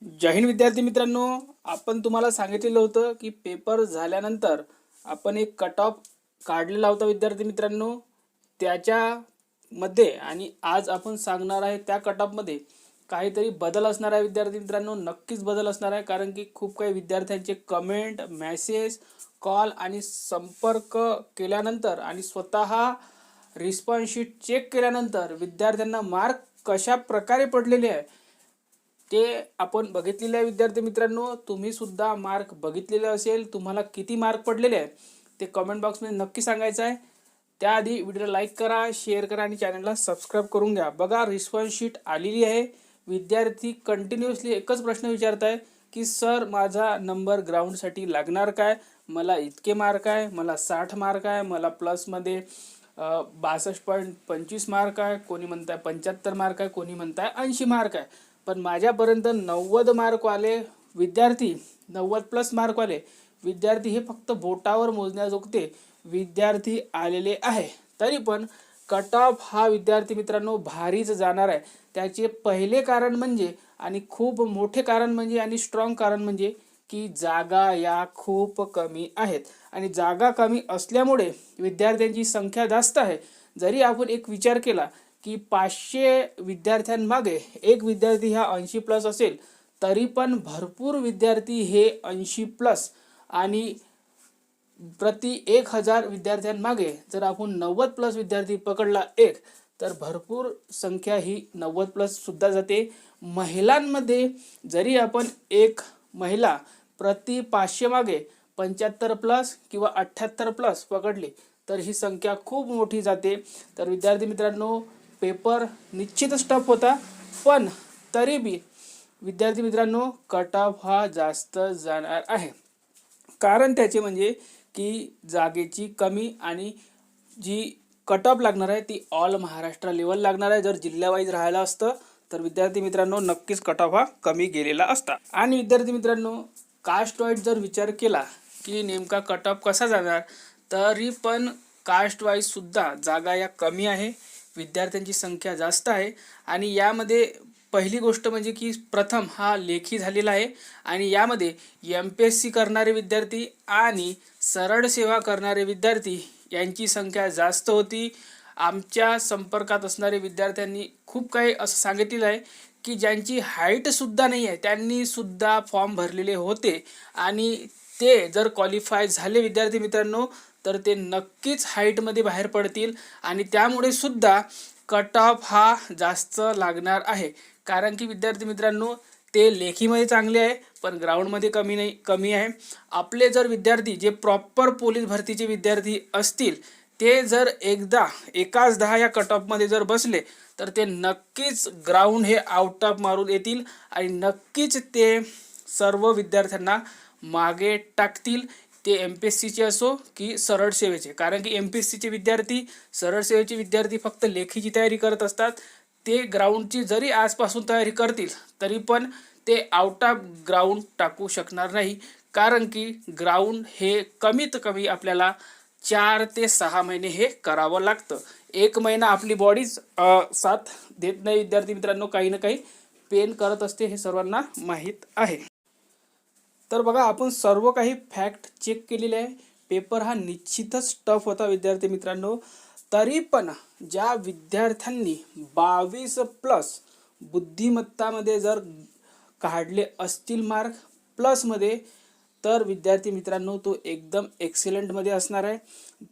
जय हिंद विद्यार्थी मित्रांनो, आपण तुम्हाला सांगितलेलं होतं की पेपर झाल्यानंतर आपण एक कट ऑफ काढलेला होता विद्यार्थी मित्रांनो. त्याच्यामध्ये आणि आज आपण सांगणार आहे त्या कट ऑफमध्ये काहीतरी बदल असणार आहे विद्यार्थी मित्रांनो. नक्कीच बदल असणार आहे, कारण की खूप काही विद्यार्थ्यांचे कमेंट, मेसेज, कॉल आणि संपर्क केल्यानंतर आणि स्वतः रिस्पॉन्स शीट चेक केल्यानंतर विद्यार्थ्यांना मार्क कशा प्रकारे पडलेले आहे ते आपण बघितलेले आहे. विद्यार्थी मित्रांनो, तुम्ही सुद्धा मार्क बघितलेले असेल. तुम्हाला किती मार्क पडलेले आहे ते कमेंट बॉक्समध्ये नक्की सांगायचं आहे. त्याआधी व्हिडिओला लाईक करा, शेअर करा आणि चॅनलला सबस्क्राईब करून घ्या. बघा, रिस्पॉन्स शीट आलेली आहे. विद्यार्थी कंटिन्युअसली एकच प्रश्न विचारत आहे की सर, माझा नंबर ग्राउंडसाठी लागणार काय? मला इतके मार्क आहे, मला 60 मार्क आहे, मला प्लसमध्ये 62.25 मार्क आहे, कोणी म्हणताय 75 मार्क आहे, कोणी म्हणताय 80 मार्क आहे. पण माझ्यापर्यंत 90 मार्कवाले विद्यार्थी, 90 प्लस मार्कवाले विद्यार्थी हे फक्त बोटावर मोजण्याजोगते विद्यार्थी आलेले आहे. तरी पण कट ऑफ हा विद्यार्थी मित्रांनो भारीच जाणार आहे. त्याचे पहिले कारण म्हणजे आणि खूप मोठे कारण म्हणजे आणि स्ट्रॉंग कारण म्हणजे की जागा या खूप कमी आहेत. आणि जागा कमी असल्यामुळे विद्यार्थ्यांची संख्या जास्त आहे. जरी आपण एक विचार केला की 500 विद्यार्थ्यांमागे एक विद्यार्थी हा 80 प्लस असेल, तरी पण भरपूर विद्यार्थी हे 80 प्लस आणि प्रति 1000 विद्यार्थ्यांमागे जर आपण 90 प्लस विद्यार्थी पकडला एक, तर भरपूर संख्या ही 90 प्लस सुद्धा जाते. महिलांमध्ये जरी आपण एक महिला प्रति 500 मागे 75 प्लस किंवा 78 प्लस पकडली तर ही संख्या खूप मोठी जाते. तर विद्यार्थी मित्रांनो, पेपर निश्चितच टफ होता, पण तरी बी विद्यार्थी मित्रांनो कट ऑफ हा जास्त जाणार आहे. कारण त्याचे म्हणजे की जागेची कमी आणि जी कट ऑफ लागणार आहे ती ऑल महाराष्ट्र लेवल लागणार आहे. जर जिल्ह्यावाईज राहायला असतं तर विद्यार्थी मित्रांनो नक्कीच कट ऑफ हा कमी गेलेला असता. आणि विद्यार्थी मित्रांनो, कास्ट वाईज जर विचार केला की नेमका कट ऑफ कसा जाणार, तरी पण कास्ट वाईज सुद्धा जागा या कमी आहे, विद्यार्थ्यांची संख्या जास्त आहे. आणि यामध्ये पहिली गोष्ट म्हणजे की प्रथम हा लेखी झालेला आहे आणि यामध्ये MPSC करणारे विद्यार्थी आणि सरळ सेवा करणारे विद्यार्थी यांची संख्या जास्त होती. आमच्या संपर्कात असणारे विद्यार्थ्यांनी खूप काही असं सांगितलेलं आहे की ज्यांची हाईटसुद्धा नाही आहे त्यांनी सुद्धा फॉर्म भरलेले होते आणि ते जर क्वालिफाय झाले विद्यार्थी मित्रांनो तर ते नक्कीच हाईटमध्ये बाहेर पडतील आणि त्यामुळे सुद्धा कट ऑफ हा जास्त लागणार आहे. कारण की विद्यार्थी मित्रांनो, ते लेखीमध्ये चांगले आहे पण ग्राउंडमध्ये कमी आहे. आपले जर विद्यार्थी जे प्रॉपर पोलीस भरतीचे विद्यार्थी असतील ते जर एकदा एकाच 10 या कट ऑफमध्ये जर बसले तर ते नक्कीच ग्राउंड हे आउट ऑफ मारून येतील आणि नक्कीच ते सर्व विद्यार्थ्यांना मागे टाकतील. ते MPSCचे असो की सरळ सेवेचे. कारण की MPSCचे विद्यार्थी, सरळ सेवेचे विद्यार्थी फक्त लेखीची तयारी करत असतात. ते ग्राउंडची जरी आजपासून तयारी करतील तरी पण ते आउट ऑफ ग्राउंड टाकू शकणार नाही. कारण की ग्राउंड हे कमीत कमी आपल्याला 4 ते 6 महिने हे करावं लागतं. 1 महिना आपली बॉडीच साथ देत नाही विद्यार्थी मित्रांनो, काही ना काही पेन करत असते, हे सर्वांना माहीत आहे. तर बघा, आपण सर्व काही फॅक्ट चेक केलेले आहे. पेपर हा निश्चितच टफ होता विद्यार्थी मित्रांनो. तरी पण ज्या विद्यार्थ्यांनी 22 प्लस बुद्धिमत्तामध्ये जर काढले असतील मार्क प्लसमध्ये, तर विद्यार्थी मित्रांनो तो एकदम एक्सेलंटमध्ये असणार आहे.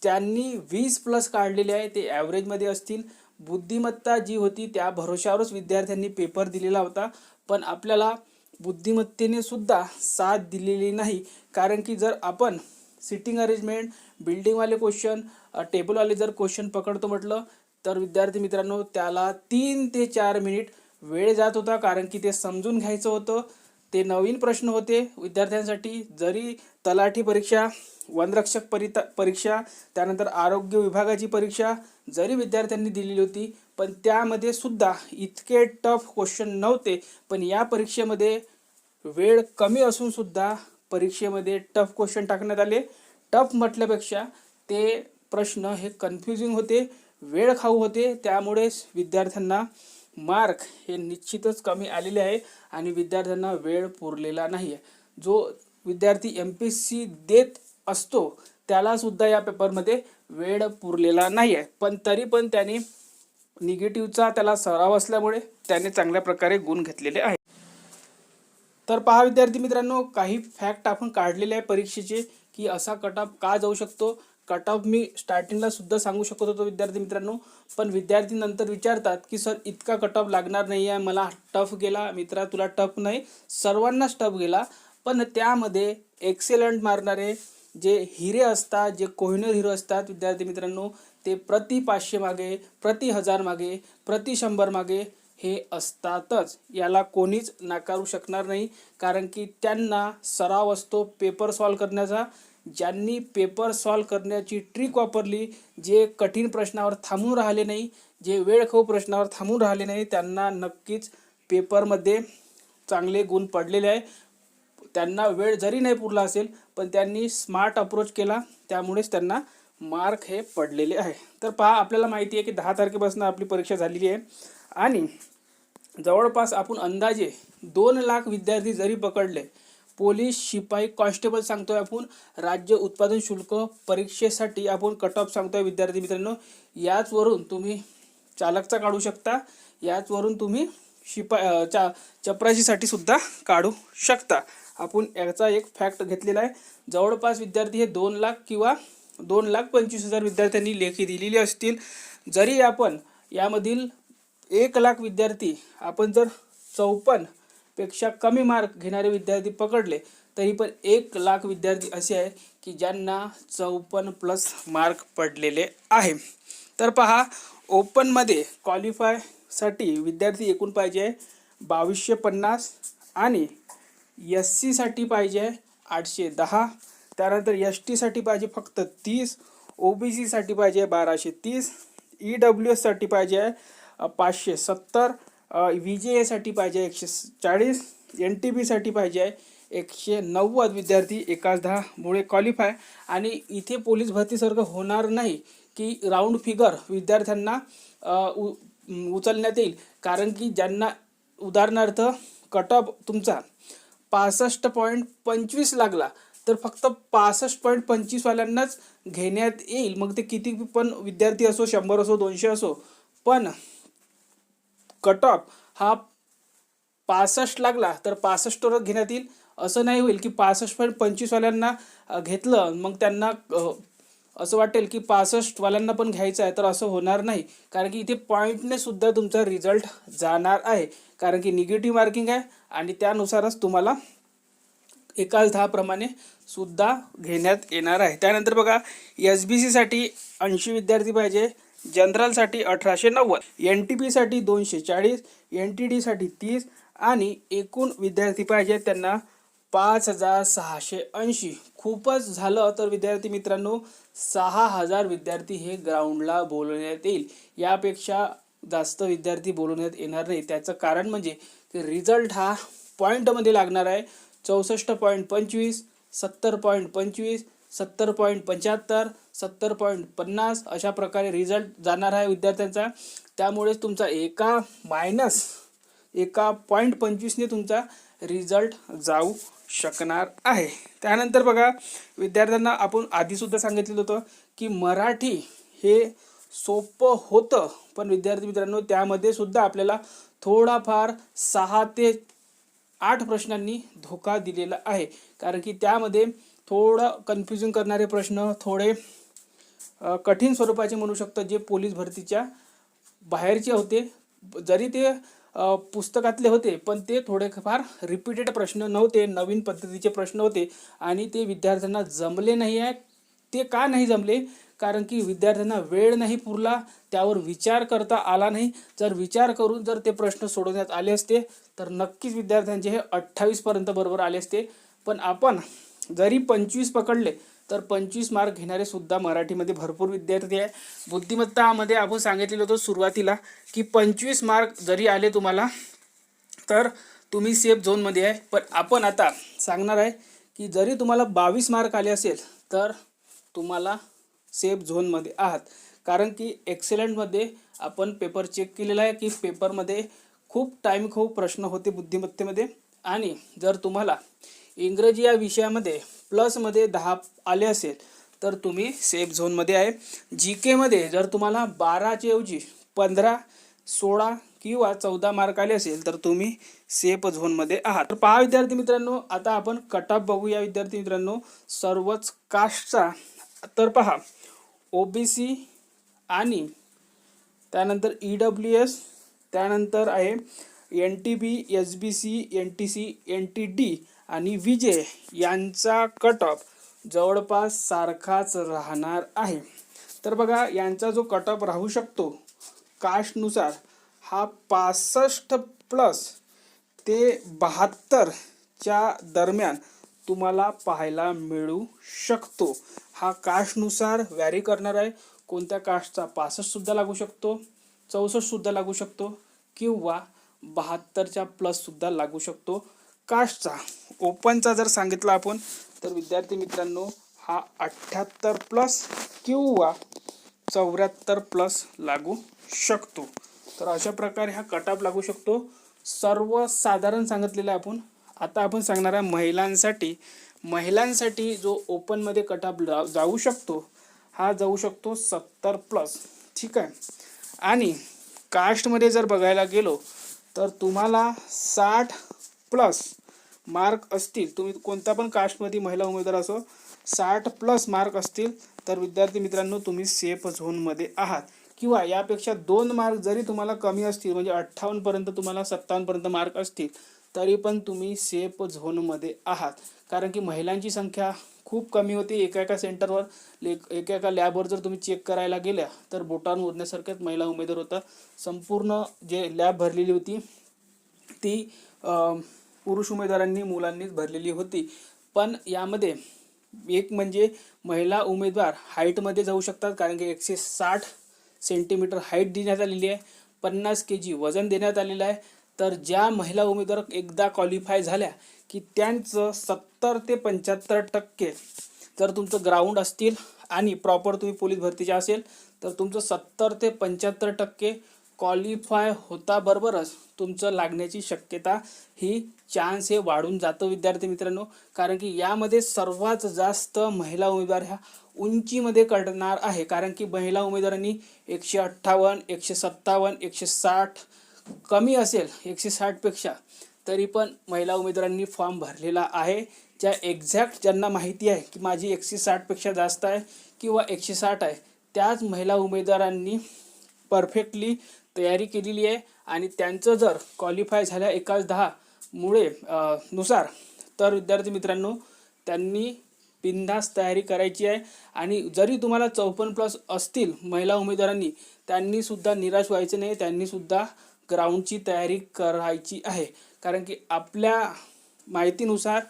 त्यांनी 20 प्लस काढलेले आहे ते ॲव्हरेजमध्ये असतील. बुद्धिमत्ता जी होती त्या भरोशावरच विद्यार्थ्यांनी पेपर दिलेला होता, पण आपल्याला बुद्धिमत्तेने सुद्धा साथ दिलेली नाही. कारण की जर आपण सिटिंग अरेंजमेंट, बिल्डिंगवाले क्वेश्चन, टेबलवाले जर क्वेश्चन पकडतो म्हटलं तर विद्यार्थी मित्रांनो त्याला 3 ते 4 मिनिट वेळ जात होता. कारण की ते समजून घ्यायचं होतं. ते नवीन प्रश्न होते विद्यार्थ्यांसाठी. जरी तलाठी परीक्षा, वनरक्षक परीक्षा, त्यानंतर आरोग्य विभागाची परीक्षा जरी विद्यार्थ्यांनी दिलेली होती, पण त्यामध्ये सुद्धा इतके टफ क्वेश्चन नव्हते. पण या परीक्षेमध्ये वेळ कमी असून सुद्धा परीक्षेमध्ये टफ क्वेश्चन टाकण्यात आले. टफ म्हटल्यापेक्षा ते प्रश्न हे कन्फ्युजिंग होते, वेळ खाऊ होते. त्यामुळेच विद्यार्थ्यांना मार्क हे निश्चितच कमी आलेले आहे आणि विद्यार्थ्यांना वेळ पुरलेला नाही आहे. जो विद्यार्थी MPSC देत असतो त्यालासुद्धा या पेपरमध्ये वेळ पुरलेला नाही आहे, पण तरी पण त्याने निगेटिव्हचा त्याला सराव असल्यामुळे त्याने चांगल्या प्रकारे गुण घेतलेले आहेत. तर पहा विद्यार्थी मित्रांनो, काही फॅक्ट आपण काढलेले आहे परीक्षेचे की असा कट ऑफ का जाऊ शकतो. कट ऑफ मी स्टार्टिंगला सुद्धा सांगू शकत होतो विद्यार्थी मित्रांनो, पण विद्यार्थी नंतर विचारतात की सर इतका कट ऑफ लागणार नाही आहे, मला टफ गेला. मित्रा, तुला टफ नाही, सर्वांनाच टफ गेला, पण त्यामध्ये एक्सेलंट मारणारे जे हिरे असतात, जे कोहिनूर हिरो असतात विद्यार्थी मित्रांनो, ते प्रति 500 मागे, प्रति 1000 मागे, प्रति 100 मागे हे असतातच. याला कोणीच नाकारू शकणार नाही, कारण की त्यांना सराव असतो पेपर सॉल्व करण्याचा. ज्यांनी पेपर सॉल्व करण्याची ट्रिक वापरली, जे कठीण प्रश्नावर थांबून राहिले नाही, जे वेळखाऊ प्रश्नावर थांबून राहिले नाही, त्यांना नक्कीच पेपरमध्ये चांगले गुण पडलेले आहे. त्यांना वेळ जरी नाही पुरला असेल, पण त्यांनी स्मार्ट अप्रोच केला, त्यामुळेच त्यांना मार्क हे पडलेले आहे. तर पहा, आपल्याला माहिती आहे की 10 तारखेपासून आपली परीक्षा झालेली आहे आणि जवळपास आपण अंदाजे 2 लाख विद्यार्थी जरी पकडले, पोलीस, शिपाई, कॉन्स्टेबल सांगतोय आपण, राज्य उत्पादन शुल्क परीक्षेसाठी आपण कट ऑफ सांगतोय विद्यार्थी मित्रांनो. याचवरून तुम्ही चालकचा काढू शकता, याचवरून तुम्ही चपराशीसाठी सुद्धा काढू शकता. आपण याचा एक फॅक्ट घेतलेला आहे. जवळपास विद्यार्थी हे 2 लाख किंवा 2,25,000 विद्यार्थ्यांनी लेखी दिलेली असतील. जरी आपण यामधील 1 लाख विद्यार्थी आपण जर 54 पेक्षा कमी मार्क घेणारे विद्यार्थी पकडले, तरी पण 1 लाख विद्यार्थी असे आहे की ज्यांना 54+ मार्क पडलेले आहे. तर पहा, ओपनमध्ये क्वालिफायसाठी विद्यार्थी एकूण पाहिजे 2250 आणि SC साठी पाहिजे 810. त्यानंतर ST साठी पाहिजे फक्त 30, OBC साठी पाहिजे 1230, EWS साठी पाहिजे 570, VJA साठी पाहिजे 140, NTB साठी पाहिजे 190 विद्यार्थी 1/10 मुळे क्वालिफाय. आणि इथे पोलीस भरतीसारखं होणार नाही की राऊंड फिगर विद्यार्थ्यांना उचलण्यात येईल, कारण की ज्यांना उदाहरणार्थ कट ऑफ तुमचा 65.25 लागला तर फक्त 65.25 वाल्यांनाच घेण्यात येईल. मग ते किती पण विद्यार्थी असो, 100 असो, 200 असो, पण कट ऑफ हा 65 लागला तर 65 घेण्यात येईल. असं नाही होईल की 65.25 वाल्यांना घेतलं मग त्यांना असं वाटेल की 65 वाल्यांना पण घ्यायचं आहे, तर असं होणार नाही. कारण की इथे पॉईंटने सुद्धा तुमचा रिझल्ट जाणार आहे, कारण की निगेटिव्ह मार्किंग आहे आणि त्यानुसारच तुम्हाला 1/10 प्रमाणे सुद्धा घेण्यात येणार आहे. त्यानंतर बघा, SBC साठी 80 विद्यार्थी पाहिजे, जनरलसाठी 1890, NTP साठी 240, NTD साठी 30 आणि एकूण विद्यार्थी पाहिजे त्यांना 5680. खूपच झालं तर विद्यार्थी मित्रांनो, 6000 विद्यार्थी हे ग्राउंडला बोलवण्यात येईल. यापेक्षा जास्त विद्यार्थी बोलवण्यात येणार नाही. त्याचं कारण म्हणजे की रिझल्ट हा पॉईंटमध्ये लागणार आहे. 64.25, 70.25, 70.75, 70.50 अशा प्रकारे रिझल्ट जाणार आहे विद्यार्थ्यांचा. त्यामुळेच तुमचा एका 1.25ने तुमचा रिझल्ट जाऊ शकणार आहे. त्यानंतर बघा, विद्यार्थ्यांना आपण आधीसुद्धा सांगितलेलं होतं की मराठी हे सोपं होतं, पण विद्यार्थी मित्रांनो त्यामध्ये सुद्धा आपल्याला थोडाफार 6 ते 8 प्रश्नांनी धोका दिलेला आहे. कारण की त्यामध्ये थोडं कन्फ्युजन करणारे प्रश्न, थोडे कठीण स्वरूपाचे म्हणू शकतो, जे पोलीस भरतीच्या बाहेरचे होते. जरी ते पुस्तकातले होते, पण ते थोडेफार रिपीटेड प्रश्न नव्हते, नवीन पद्धतीचे प्रश्न होते आणि ते विद्यार्थ्यांना जमले नाही आहे. ते का नाही जमले? कारण की विद्यार्थ्यांना वेळ नाही पुरला, त्यावर विचार करता आला नाही. जर विचार करून जर ते प्रश्न सोडवण्यात आले असते तर नक्कीच विद्यार्थ्यांचे हे 28 पर्यंत बरोबर आले असते. पण आपण जरी 25 पकडले तर 25 मार्क घेणारे सुद्धा मराठीमध्ये भरपूर विद्यार्थी आहे. बुद्धिमत्तामध्ये आपण सांगितलेलं होतं सुरुवातीला की 25 मार्क जरी आले तुम्हाला तर तुम्ही सेफ झोनमध्ये आहे. पण आपण आता सांगणार आहे की जरी तुम्हाला 22 मार्क आले असेल तर तुम्हाला सेफ झोनमध्ये आहात. कारण की एक्सेलंटमध्ये आपण पेपर चेक केलेला आहे की पेपरमध्ये खूप टाईम खूप प्रश्न होते बुद्धिमत्तेमध्ये. आणि जर तुम्हाला इंग्रजी या विषयामध्ये प्लसमध्ये 10 आले असेल तर तुम्ही सेफ झोनमध्ये आहे. जी केमध्ये जर तुम्हाला 12च्या ऐवजी 15, 16 किंवा 14 मार्क आले असेल तर तुम्ही सेफ झोनमध्ये आहात. तर पहा विद्यार्थी मित्रांनो, आता आपण कट ऑफ बघूया विद्यार्थी मित्रांनो सर्वच कास्टचा. तर पहा OBC आणि त्यानंतर EWS, त्यानंतर आहे NTB, SBC, NTC, NTD आणि VJ यांचा कट ऑफ जवळपास सारखाच राहणार आहे. तर बघा यांचा जो कट ऑफ राहू शकतो कास्टनुसार हा 65+ ते 72च्या दरम्यान तुम्हाला पाहायला मिळू शकतो. हा कास्टनुसार व्हॅरी करणार आहे. कोणत्या कास्टचा 65सुद्धा लागू शकतो, 64सुद्धा लागू शकतो किंवा 72च्या प्लससुद्धा लागू शकतो. कास्टचा ओपनचा जर सांगितला आपण तर विद्यार्थी मित्रांनो हा 78+ किंवा 74+ लागू शकतो. तर अशा प्रकारे हा कट ऑफ लागू शकतो. सर्वसाधारण सांगितलेलं आहे आपण. आता आपण सांगणार आहे महिलांसाठी जो ओपनमध्ये कट ऑफ जाऊ शकतो हा जाऊ शकतो 70+. ठीक आहे. आणि कास्टमध्ये जर बघायला गेलो तर तुम्हाला 60+ मार्क असतील, तुम्ही कोणत्या पण कास्टमध्ये महिला उमेदवार असो 60+ मार्क असतील तर विद्यार्थी मित्रांनो तुम्ही सेफ झोनमध्ये आहात. किंवा यापेक्षा 2 मार्क जरी तुम्हाला कमी असतील म्हणजे 58पर्यंत तुम्हाला 57पर्यंत मार्क असतील तरी पण तुम्ही सेफ झोनमध्ये आहात. कारण की महिलांची संख्या खूप कमी होती. एका सेंटरवर एका लॅबवर जर तुम्ही चेक करायला गेल्या तर बोटावर मोजण्यासारख्याच महिला उमेदवार होता. संपूर्ण जे लॅब भरलेली होती ती पुरुष उमेदवारांनी मुलांनीच भरलेली होती. पण यामध्ये एक म्हणजे महिला उमेदवार हाईटमध्ये जाऊ शकतात कारण की 160 सेंटीमीटर हाईट देण्यात आलेली आहे, 50 kg वजन देण्यात आलेलं आहे. तर ज्या महिला उमेदवार एकदा क्वालिफाय झाल्या की त्यांचं 70 ते 75% जर तुमचं ग्राउंड असतील आणि प्रॉपर तुम्ही पोलीस भरतीचे असेल तर तुमचं 70 ते 75% क्वालिफाय होता बरोबरच तुमचं लागण्याची शक्यता ही चान्स हे वाढून जातं विद्यार्थी मित्रांनो. कारण की यामध्ये सर्वात जास्त महिला उमेदवार ह्या उंचीमध्ये करणार आहे. कारण की महिला उमेदवारांनी 158, 157, 160 कमी असेल 160पेक्षा तरी पण महिला उमेदवारांनी फॉर्म भरलेला आहे. ज्या एक्झॅक्ट ज्यांना माहिती आहे की माझी 160पेक्षा जास्त आहे किंवा 160 आहे त्याच महिला उमेदवारांनी परफेक्टली तयारी केलेली आहे. आणि त्यांचं जर क्वालिफाय झाल्या 1/10 मुळे नुसार तर विद्यार्थी मित्रांनो त्यांनी बिनधास्त तयारी करायची आहे. आणि जरी तुम्हाला 54+ असतील महिला उमेदवारांनी त्यांनीसुद्धा निराश व्हायचं नाही, त्यांनीसुद्धा ग्राउंडची तयारी करायची आहे. कारण की आपल्या माहितीनुसार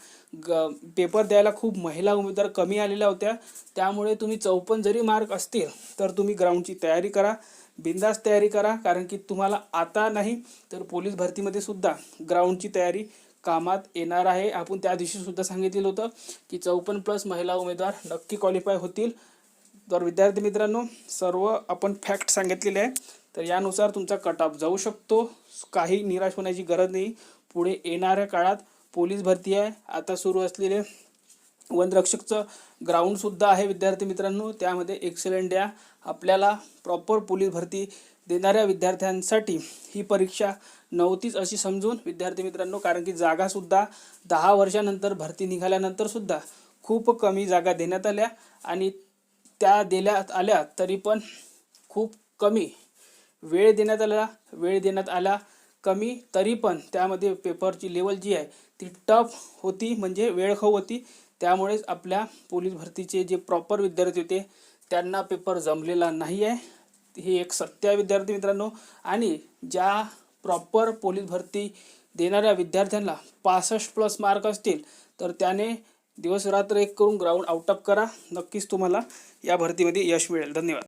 पेपर द्यायला खूप महिला उमेदवार कमी आलेल्या होत्या. त्यामुळे तुम्ही 54 जरी मार्क असतील तर तुम्ही ग्राउंडची तयारी करा, बिनधास्त तयारी करा. कारण की तुम्हाला आता नाही तर पोलीस भरतीमध्ये सुद्धा ग्राउंडची तयारी कामात येणार आहे. आपण त्या दिवशी सुद्धा सांगितलेलं होतं की 54+ महिला उमेदवार नक्की क्वालिफाय होतील. तर विद्यार्थी मित्रांनो सर्व आपण फॅक्ट सांगितलेले आहे. तर यानुसार तुमचा कट ऑफ जाऊ शकतो. काही निराश होण्याची गरज नाही. पुढे येणाऱ्या काळात पोलीस भरती आहे, आता सुरू असलेले वनरक्षकचं ग्राउंडसुद्धा आहे विद्यार्थी मित्रांनो. त्यामध्ये एक्सलंट द्या. आपल्याला प्रॉपर पोलीस भरती देणाऱ्या विद्यार्थ्यांसाठी ही परीक्षा नव्हतीच अशी समजून विद्यार्थी मित्रांनो. कारण की जागासुद्धा 10 वर्षानंतर भरती निघाल्यानंतरसुद्धा खूप कमी जागा देण्यात आल्या आणि त्या देण्यात आल्या तरी पण खूप कमी वेळ देण्यात आला कमी. तरी पण त्यामध्ये पेपरची लेवल जी आहे ती टफ होती म्हणजे वेळखाऊ होती. त्यामुळेच आपल्या पोलीस भरतीचे जे प्रॉपर विद्यार्थी होते त्यांना पेपर जमलेला नाही आहे. हे एक सत्य आहे विद्यार्थी मित्रांनो. आणि ज्या प्रॉपर पोलीस भरती देणाऱ्या विद्यार्थ्यांना 65+ मार्क असतील तर त्याने दिवस रात्र एक करून ग्राउंड आउट ऑफ करा. नक्कीच तुम्हाला या भरतीमध्ये यश मिळेल. धन्यवाद.